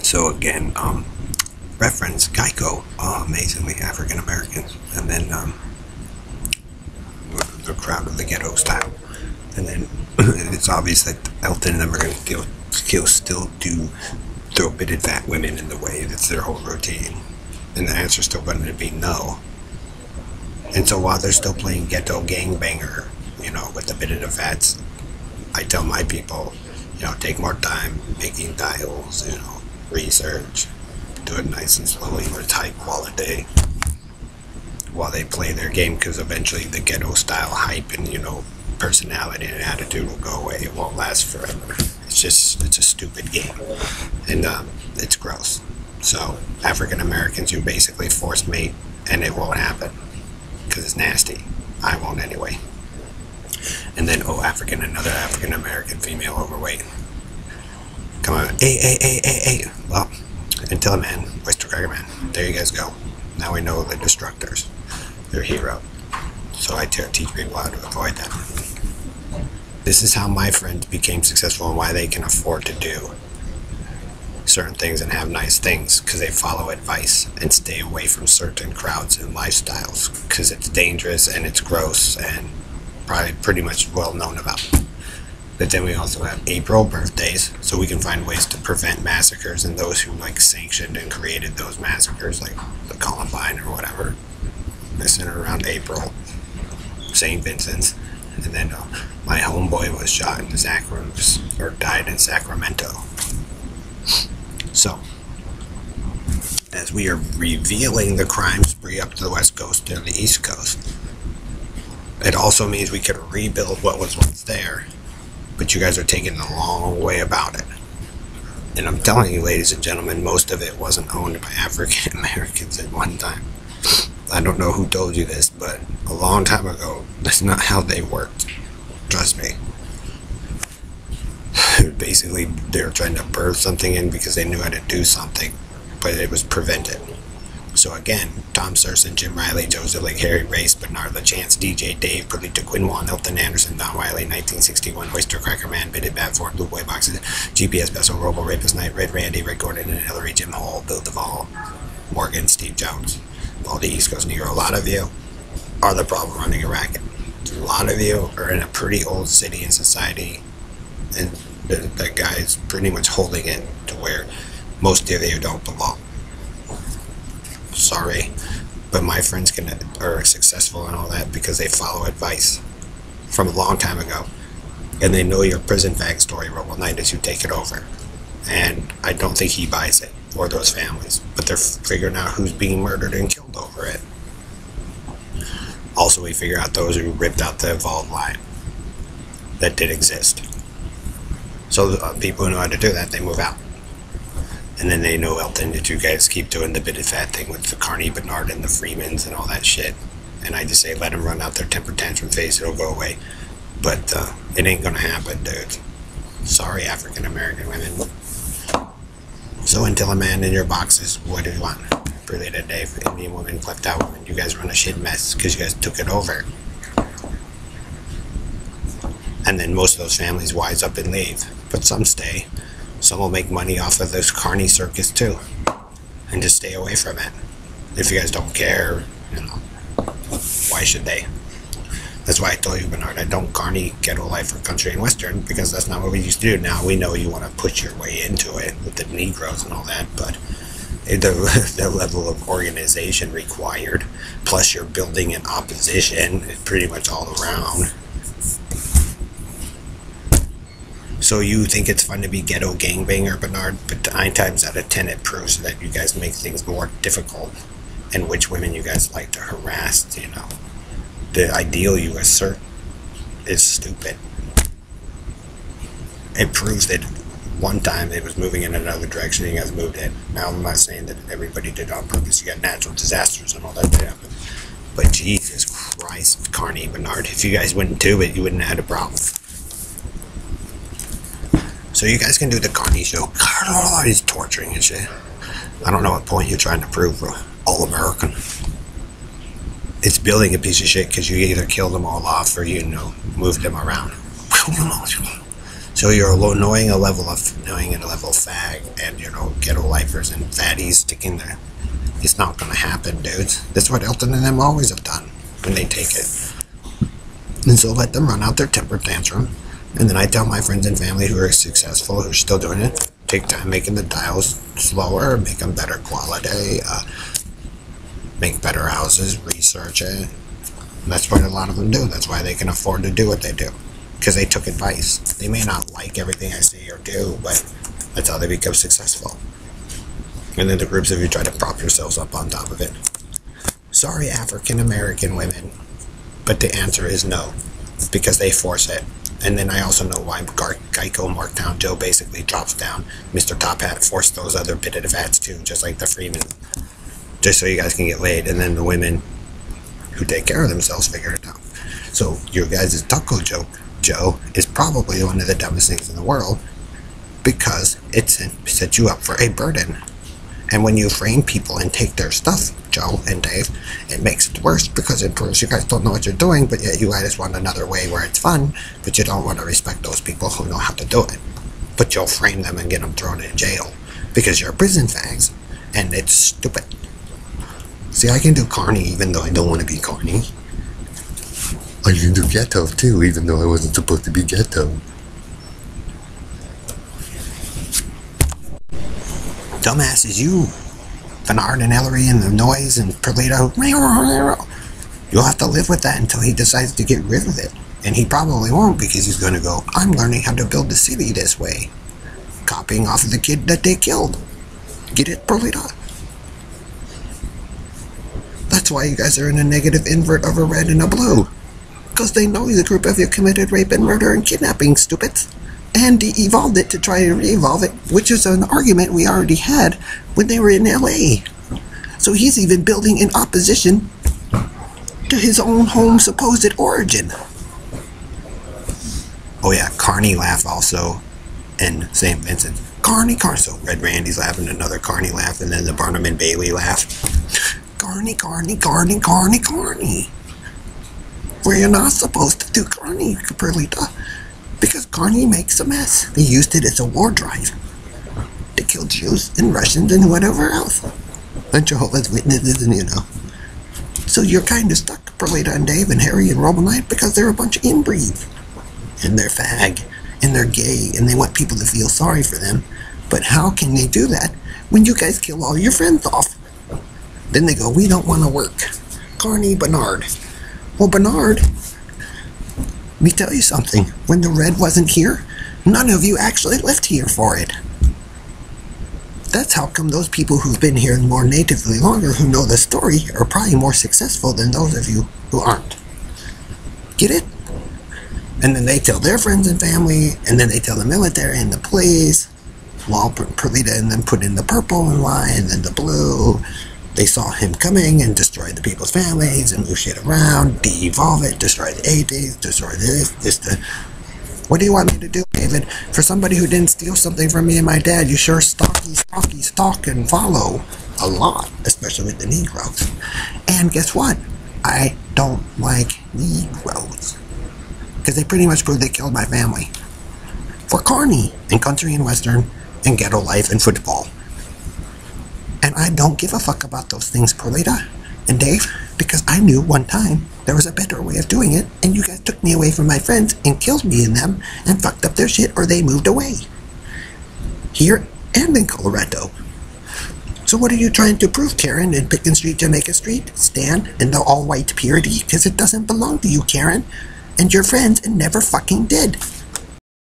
So again, reference Geico, amazingly African Americans, and then the crowd of the ghetto style, and then it's obvious that Elton and them are going to still do throw bitted fat women in the way. That's their whole routine, and the answer's still going to be no. And so while they're still playing ghetto gangbanger, with the bitted of fats, I tell my people, take more time making dials, research, do it nice and slowly with high quality while they play their game, because eventually the ghetto style hype and, personality and attitude will go away. It won't last forever. It's a stupid game. And it's gross. So African Americans, you basically force mate and it won't happen because it's nasty. I won't anyway. And then, another African American female overweight. Come on, hey. Well, until man, Oyster Cracker Man. There you guys go. Now we know the destructors. They're a hero. So I teach people how to avoid that. This is how my friends became successful and why they can afford to do certain things and have nice things, because they follow advice and stay away from certain crowds and lifestyles, because it's dangerous and it's gross and probably pretty much well known about. But then we also have April birthdays, so we can find ways to prevent massacres, and those who sanctioned and created those massacres, like the Columbine or whatever, they center around April, St. Vincent's. And then my homeboy was shot in died in Sacramento. So, as we are revealing the crime spree up to the West Coast and the East Coast, it also means we could rebuild what was once there, but you guys are taking the long way about it. And I'm telling you, ladies and gentlemen, most of it wasn't owned by African Americans at one time. I don't know who told you this, but a long time ago, that's not how they worked. Trust me. Basically, they were trying to birth something in because they knew how to do something, but it was prevented. So again, Tom Serson, Jim Riley, Joe Zillig, Harry Race, Bernard LaChance, DJ Dave, Perlita Quinwan, Elton Anderson, Don Wiley, 1961, Oyster Cracker Man, Bitted Bad Ford, Blue Boy Boxes, GPS Bessel, Robo Rapist Knight, Red Randy, Rick Gordon and Hillary, Jim Hall, Bill Duvall, Morgan, Steve Jones, all the East Coast Negro. A lot of you are the problem running a racket. A lot of you are in a pretty old city and society, and the guy's pretty much holding it to where most of you don't belong. Sorry, but my friends are successful and all that because they follow advice from a long time ago, and they know your prison fag story. Robo Knight as you take it over, and I don't think he buys it or those families, but they're figuring out who's being murdered and killed over it. Also, we figure out those who ripped out the evolved line that did exist. So the people who know how to do that, they move out. And then they know, Elton, that you guys keep doing the bitted fat thing with the Carney Bernard and the Freemans and all that shit. And I just say, let them run out their temper tantrum phase, it'll go away. But it ain't gonna happen, dude. Sorry, African American women. So until a man in your boxes, what do you want? Related Dave, Indian woman, left out woman. You guys run a shit mess because you guys took it over. And then most of those families wise up and leave. But some stay. Some will make money off of this carny circus too, and just stay away from it. If you guys don't care, why should they? That's why I told you, Bernard, I don't carny ghetto life for country and western, because that's not what we used to do. Now we know you want to push your way into it with the Negroes and all that, but the level of organization required, plus you're building an opposition, pretty much all around. So you think it's fun to be ghetto gangbanger, Bernard, but 9 times out of 10 it proves that you guys make things more difficult, and which women you guys like to harass, The ideal you assert is stupid. It proves that one time it was moving in another direction and you guys moved it. Now I'm not saying that everybody did it on purpose. You got natural disasters and all that to happen. But Jesus Christ, Carney Bernard, if you guys wouldn't do it, you wouldn't have had a problem. So you guys can do the Carney show. He's torturing and shit. I don't know what point you're trying to prove, all American. It's building a piece of shit because you either killed them all off or moved them around. So you're annoying a level of fag and, you know, ghetto lifers and fatties sticking there. It's not gonna happen, dudes. That's what Elton and them always have done when they take it. And so let them run out their temper tantrum. And then I tell my friends and family who are successful, who are still doing it, take time making the dials slower, make them better quality, make better houses, research it. And that's what a lot of them do. That's why they can afford to do what they do. Because they took advice. They may not like everything I say or do, but that's how they become successful. And then the groups of you try to prop yourselves up on top of it. Sorry, African American women, but the answer is no, because they force it. And then I also know why Geico Markdown Joe basically drops down. Mr. Top Hat forced those other bidded hats too, just like the Freeman, just so you guys can get laid. And then the women who take care of themselves figure it out. So your guys' taco joke, Joe, is probably one of the dumbest things in the world, because it sets you up for a burden. And when you frame people and take their stuff, Joe and Dave, it makes it worse, because it proves you guys don't know what you're doing, but yet you guys want another way where it's fun, but you don't want to respect those people who know how to do it. But you'll frame them and get them thrown in jail because you're prison fags, and it's stupid. See, I can do corny even though I don't want to be corny. I can do ghetto too, even though I wasn't supposed to be ghetto. Dumbasses, you, Bernard and Ellery and the noise and Perlito, you'll have to live with that until he decides to get rid of it. And he probably won't, because he's going to go, I'm learning how to build the city this way. Copying off of the kid that they killed. Get it, Perlito? That's why you guys are in a negative invert of a red and a blue. Because they know the group of you committed rape and murder and kidnapping, stupids. And he evolved it to try and re-evolve it, which is an argument we already had when they were in LA. So he's even building in opposition to his own home supposed origin. Oh yeah, Carney laugh also, and St. Vincent. Carney. So Red Randy's laughing, another Carney laugh, and then the Barnum and Bailey laugh. Carney. Where you're not supposed to do Carney, Perlita. Because Carney makes a mess. They used it as a war drive to kill Jews and Russians and whatever else. And Jehovah's Witnesses, and you know. So you're kind of stuck, Perlita and Dave and Harry and Robinite, because they're a bunch of inbreeds. And they're fag. And they're gay. And they want people to feel sorry for them. But how can they do that when you guys kill all your friends off? Then they go, we don't want to work. Carney, Bernard. Well, Bernard, let me tell you something. When the red wasn't here, none of you actually lived here for it. That's how come those people who've been here more natively longer, who know the story, are probably more successful than those of you who aren't. Get it? And then they tell their friends and family, and then they tell the military and the police, while Perlita and them put in the purple and white and then the blue. They saw him coming and destroy the people's families and move shit around, de-evolve it, destroy the 80s, destroy this. What do you want me to do, David? For somebody who didn't steal something from me and my dad, you sure stalk and follow a lot, especially with the Negroes. And guess what? I don't like Negroes. Because they pretty much proved they killed my family. For Carney, and country and western, and ghetto life and football. And I don't give a fuck about those things, Perlita and Dave, because I knew one time there was a better way of doing it, and you guys took me away from my friends and killed me and them and fucked up their shit, or they moved away. Here and in Colorado. So what are you trying to prove, Karen, in Pickens Street, Jamaica Street? Stand in the all-white purity? Because it doesn't belong to you, Karen, and your friends, and never fucking did.